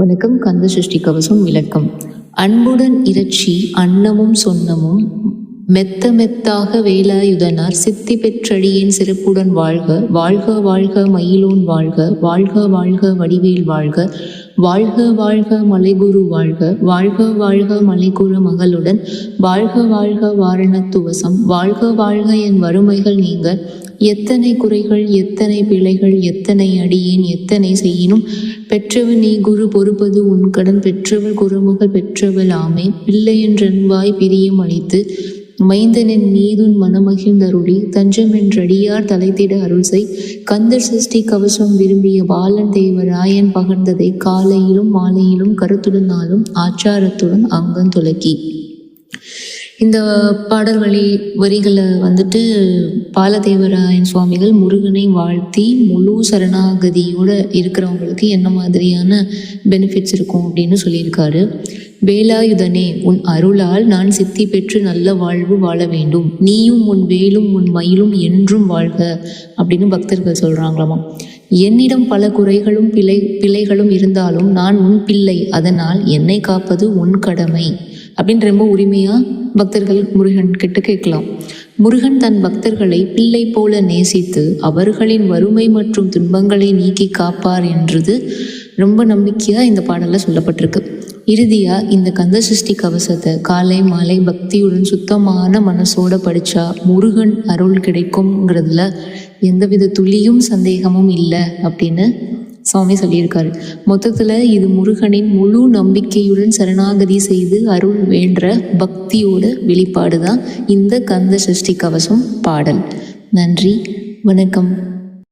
வணக்கம். கந்த சஷ்டி கவசம் விளக்கம். அன்புடன் இறைச்சி அன்னமும் சொன்னமும் மெத்த மெத்தாக வேலாயுதனார் சித்தி பெற்றடியேன் சிறப்புடன் வாழ்க. வாழ்க வாழ்க மயிலோன் வாழ்க. வாழ்க வாழ்க வடிவேல் வாழ்க. வாழ்க வாழ்க மலைகுரு வாழ்க. வாழ்க வாழ்க மலைகுரு மகளுடன் வாழ்க வாழ்க வாரணத்துவசம். வாழ்க வாழ்க என் வறுமைகள் நீங்க. எத்தனை குறைகள் எத்தனை பிழைகள் எத்தனை அடியேன் எத்தனை செய்யினும் பெற்றவள் நீ குரு பொறுப்பது உன் கடன். பெற்றவள் குருமகள் பெற்றவள் ஆமே. பிள்ளை என்றன்வாய் பிரியம் அளித்து மைந்தனின் நீதுன் மனமகிழ்ந்தருளி தஞ்சமென்றடியார் தலைத்திட அருள் செய். கந்தர் சஷ்டி கவசம் விரும்பிய பாலன் தேவராயன் பகர்ந்ததை காலையிலும் மாலையிலும் கருத்துடனாலும் ஆச்சாரத்துடன் அங்கன் துலக்கி. இந்த பாடல் வரிகளை பாலதேவராயன் சுவாமிகள் முருகனை வாழ்த்தி முழு சரணாகதியோடு இருக்கிறவங்களுக்கு என்ன மாதிரியான பெனிஃபிட்ஸ் இருக்கும் அப்படின்னு சொல்லியிருக்காரு. வேலாயுதனே, உன் அருளால் நான் சித்தி பெற்று நல்ல வாழ்வு வாழ வேண்டும். நீயும் உன் வேலும் உன் மயிலும் என்றும் வாழ்க அப்படின்னு பக்தர்கள் சொல்கிறாங்களாமா. என்னிடம் பல குறைகளும் பிழைகளும் இருந்தாலும் நான் உன் பிள்ளை, அதனால் என்னை காப்பது உன் கடமை அப்படின்னு ரொம்ப உரிமையாக பக்தர்கள் முருகன் கிட்ட கேட்கலாம். முருகன் தன் பக்தர்களை பிள்ளை போல நேசித்து அவர்களின் வறுமை மற்றும் துன்பங்களை நீக்கி காப்பார் என்றது ரொம்ப நம்பிக்கையாக இந்த பாடலில் சொல்லப்பட்டிருக்கு. இறுதியாக இந்த கந்த சஷ்டி கவசத்தை காலை மாலை பக்தியுடன் சுத்தமான மனசோட படித்தா முருகன் அருள் கிடைக்கும்ங்கிறதுல எந்தவித துளியும் சந்தேகமும் இல்லை அப்படின்னு சுவாமி சொல்லியிருக்காரு. மொத்தத்தில் இது முருகனின் முழு நம்பிக்கையுடன் சரணாகதி செய்து அருள் வேண்ட பக்தியோட வெளிப்பாடு தான் இந்த கந்த சஷ்டி கவசம் பாடல். நன்றி, வணக்கம்.